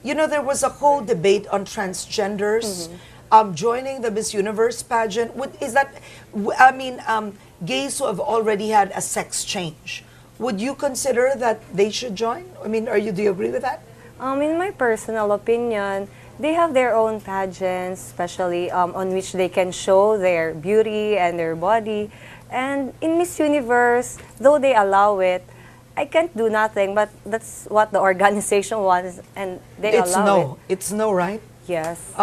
you know, there was a whole debate on transgenders joining the Miss Universe pageant. Is that, I mean, gays who have already had a sex change, would you consider that they should join? I mean, do you agree with that? In my personal opinion, they have their own pageants, especially on which they can show their beauty and their body. And in Miss Universe, though they allow it, I can't do nothing, but that's what the organization wants, and they allow it. It's no, right? Yes.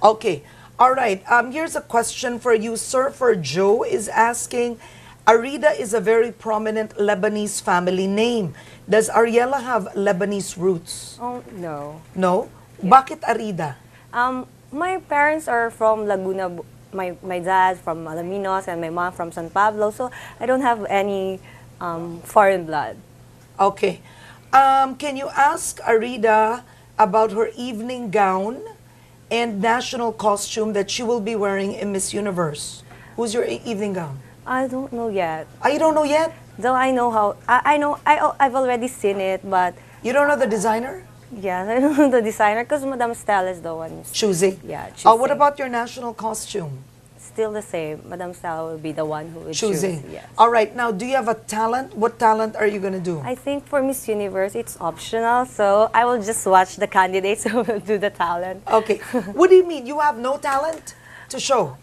Okay. All right. Here's a question for you. Surfer Joe is asking, Arida is a very prominent Lebanese family name. Does Ariella have Lebanese roots? Oh, no. No? Bakit Arida? My parents are from Laguna. My dad from Alaminos and my mom from San Pablo. So I don't have any foreign blood. Okay. Can you ask Arida about her evening gown and national costume that she will be wearing in Miss Universe? Who's your evening gown? I don't know yet. Oh, you don't know yet? Though I know how. I've already seen it, but you don't know the designer? Yes, I don't know the designer because Madame Stella is the one choosing. Yeah, choosing. What about your national costume? Still the same. Madame Stella will be the one who would choosing. Choose. Yes. All right. Now, do you have a talent? What talent are you going to do? I think for Miss Universe, it's optional. So I will just watch the candidates who will do the talent. Okay. What do you mean? You have no talent to show?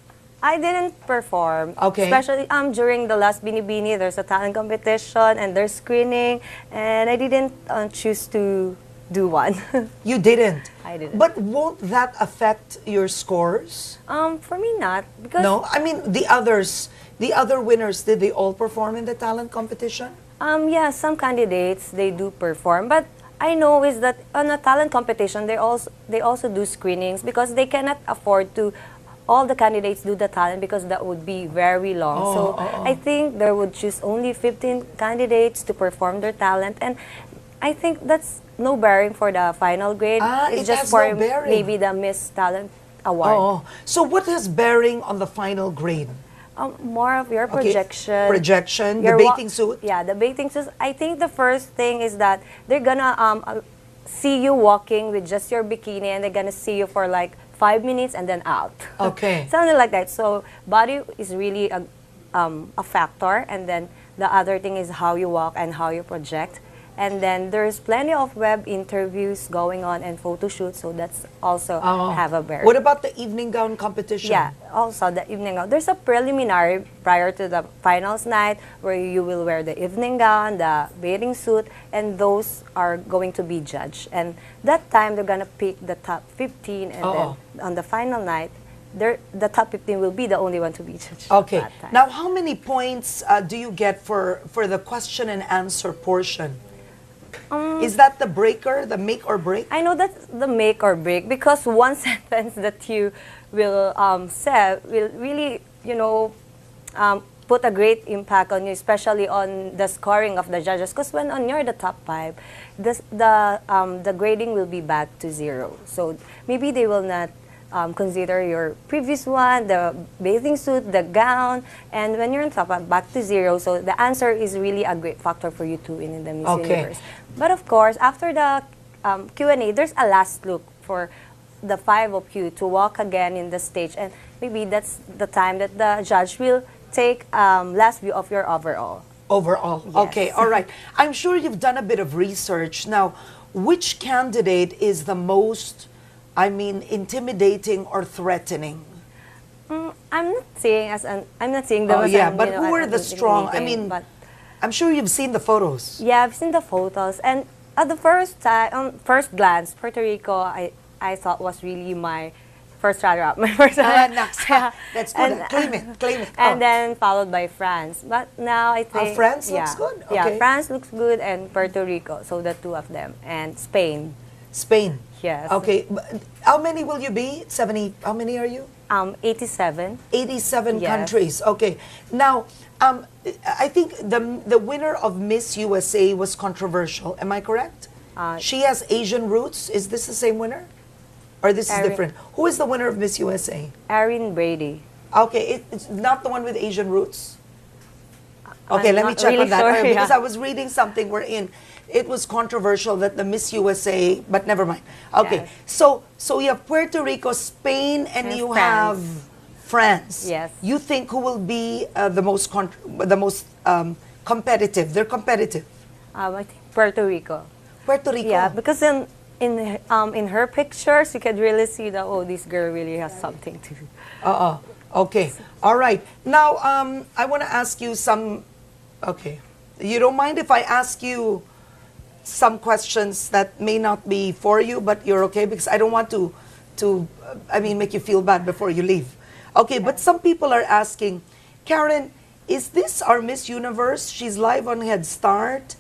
I didn't perform. Okay. Especially during the last Binibini, there's a talent competition and there's screening, and I didn't choose to do one. You didn't? I didn't. But won't that affect your scores? For me, not. Because no? I mean, the other winners, did they all perform in the talent competition? Yeah, some candidates, they do perform. But I know is that on a talent competition, they also do screenings because they cannot afford to all the candidates do the talent because that would be very long. I think they would choose only 15 candidates to perform their talent, and I think that's no bearing for the final grade. it It's just has for no bearing. Maybe the Miss Talent Award. So what has bearing on the final grade? More of your projection. Projection, the bathing suit? Yeah, the bathing suit. I think the first thing is that they're gonna see you walking with just your bikini, and they're gonna see you for like 5 minutes and then out. Okay. Something like that. So body is really a factor, and then the other thing is how you walk and how you project. And then there's plenty of web interviews going on and photo shoots, so that's also have a bearing. What about the evening gown competition? Yeah, also the evening gown. There's a preliminary prior to the finals night where you will wear the evening gown, the bathing suit, and those are going to be judged. And that time they're gonna pick the top 15, and then on the final night, the top 15 will be the only one to be judged. Okay. Now, how many points do you get for the question and answer portion? Is that the breaker, the make or break? I know that's the make or break because one sentence that you will say will really, put a great impact on you, especially on the scoring of the judges. Because when you're the top 5, the grading will be back to 0. So maybe they will not consider your previous one, the bathing suit, the gown, and when you're on top, back to 0. So the answer is really a great factor for you to win in the Miss Universe. But of course, after the Q&A, there's a last look for the 5 of you to walk again in the stage, and maybe that's the time that the judge will take last view of your overall. Overall, yes. Okay, all right. I'm sure you've done a bit of research. Now, which candidate is the most, intimidating or threatening? I'm not saying them as but who are the strong? But I'm sure you've seen the photos. Yeah, I've seen the photos, and at the first glance, Puerto Rico, I thought was really my first runner-up. My first runner-up. That's good. Claim it. And then followed by France. But now I think France looks good. Okay. Yeah, France looks good, and Puerto Rico. So the 2 of them, and Spain. Spain. Yes. Okay. How many will you be? 70. How many are you? 87. 87 countries. Okay. Now, I think the winner of Miss USA was controversial. Am I correct? She has Asian roots. Is this the same winner? Or this is different? Who is the winner of Miss USA? Erin Brady. Okay. It's not the one with Asian roots? Okay, let me check on that. Sure, because I was reading something wherein it was controversial that the Miss USA, but never mind. Okay, Yes. so you have Puerto Rico, Spain, and And you France. have France. Yes. You think who will be the most competitive? They're competitive. I think Puerto Rico. Puerto Rico. Yeah, because in her pictures, you can really see that, oh, this girl really has something to do. Okay. All right. Now, I want to ask you some. Okay. You don't mind if I ask you some questions that may not be for you, but you're okay because I don't want to make you feel bad before you leave. Okay. But some people are asking, Karen, is this our Miss Universe? She's live on Head Start.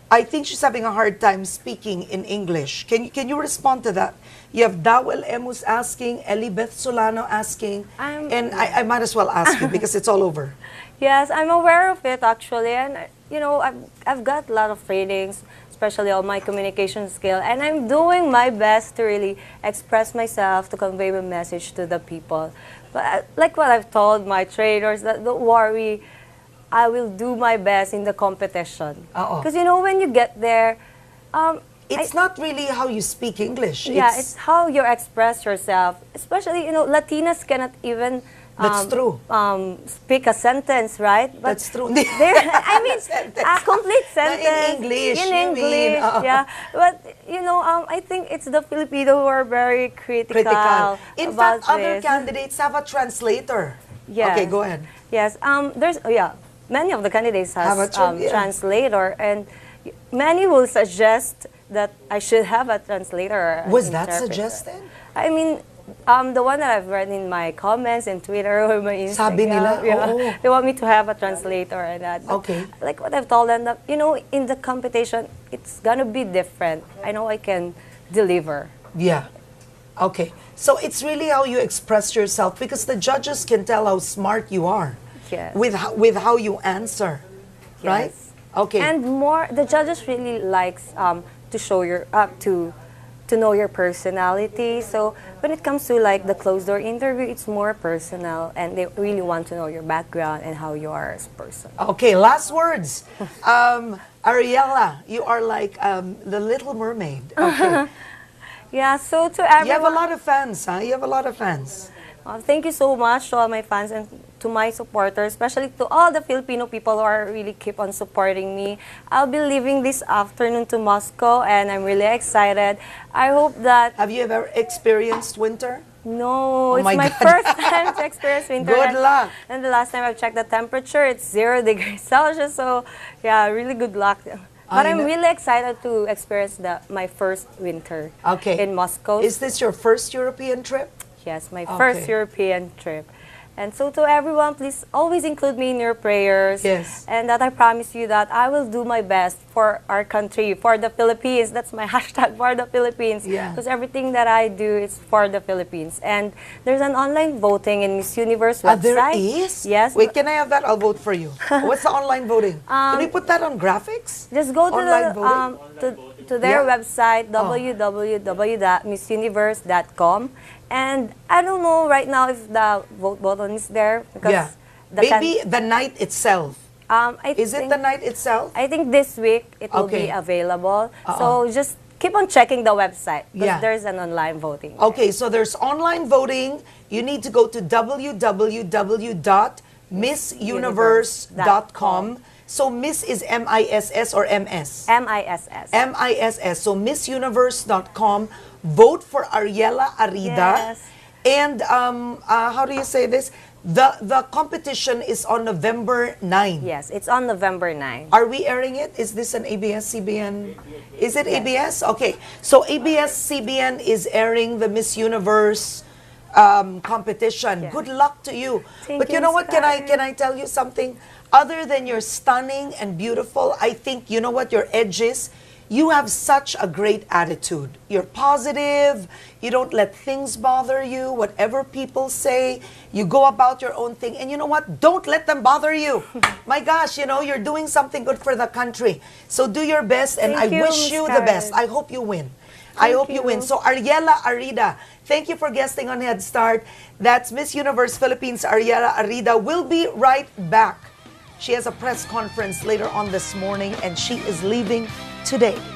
I think she's having a hard time speaking in English. Can you respond to that? You have Dawel Emus asking, Elibeth Solano asking, and I might as well ask you because it's all over. Yes, I'm aware of it actually, and I've got a lot of trainings, especially on my communication skill, and I'm doing my best to really express myself to convey my message to the people. But like what I've told my trainers, that don't worry, I will do my best in the competition. Because when you get there, it's not really how you speak English. Yeah, it's how you express yourself. Especially, Latinas cannot even that's true. Speak a sentence, right? But that's true. I mean, a complete sentence. In English. In English, yeah. But, I think it's the Filipino who are very critical. In about fact, other this. candidates have a translator. Yes. Okay, go ahead. Yes, many of the candidates Have a has translator, and many will suggest that I should have a translator. Or Was an that interpreter. suggested? I mean, the one that I've read in my comments in Twitter or my Instagram, Sabi nila? they want me to have a translator and that. But Okay. like what I've told them, that, in the competition, it's gonna be different. I know I can deliver. Yeah. Okay. So it's really how you express yourself because the judges can tell how smart you are. Yes. With how you answer, right? Yes. Okay. And the judges really likes to show to know your personality. So when it comes to like the closed door interview, it's more personal, and they really want to know your background and how you are as a person. Okay, last words. Ariella, you are like the Little Mermaid. Okay. Yeah. So to everyone, You have a lot of fans, huh? You have a lot of fans. thank you so much to all my fans and to my supporters, especially to all the Filipino people who are really keep on supporting me. I'll be leaving this afternoon to Moscow, and I'm really excited. I hope that... Have you ever experienced winter? No, it's my my God. first time to experience winter. Good luck. And the last time I checked the temperature, it's 0 degrees Celsius. So, yeah, really good luck. But I'm really excited to experience my first winter in Moscow. Is this your first European trip? Yes, my first European trip. And so to everyone, please always include me in your prayers. Yes. And that I promise you that I will do my best for our country, for the Philippines. That's my hashtag, for the Philippines. Yeah. Because everything that I do is for the Philippines. And there's an online voting in Miss Universe website. There is? Yes. Wait, can I have that? I'll vote for you. What's the online voting? Can we put that on graphics? Just go to Online voting? to their Yeah. website, www.missuniverse.com. And I don't know right now if the vote button is there because maybe the night itself. Is it the night itself? I think this week it will be available. So just keep on checking the website because there's an online voting. Okay, so there's online voting. You need to go to www.missuniverse.com. So Miss is M-I-S-S or M-S? M-I-S-S. M-I-S-S. So missuniverse.com. Vote for Ariella Arida. Yes. And how do you say this? The competition is on November 9. Yes, it's on November 9. Are we airing it? Is this an ABS-CBN? Is it ABS? Okay. So ABS-CBN is airing the Miss Universe competition. Yeah. Good luck to you. Thank You know what? Can I tell you something? Other than you're stunning and beautiful, I think, you know what your edge is? You have such a great attitude. You're positive. You don't let things bother you. Whatever people say, you go about your own thing. And you know what? Don't let them bother you. My gosh, you're doing something good for the country. So do your best, and I wish you the best. I hope you win. I hope you win. So Ariella Arida, thank you for guesting on Head Start. That's Miss Universe Philippines, Ariella Arida. We'll be right back. She has a press conference later on this morning, and she is leaving today.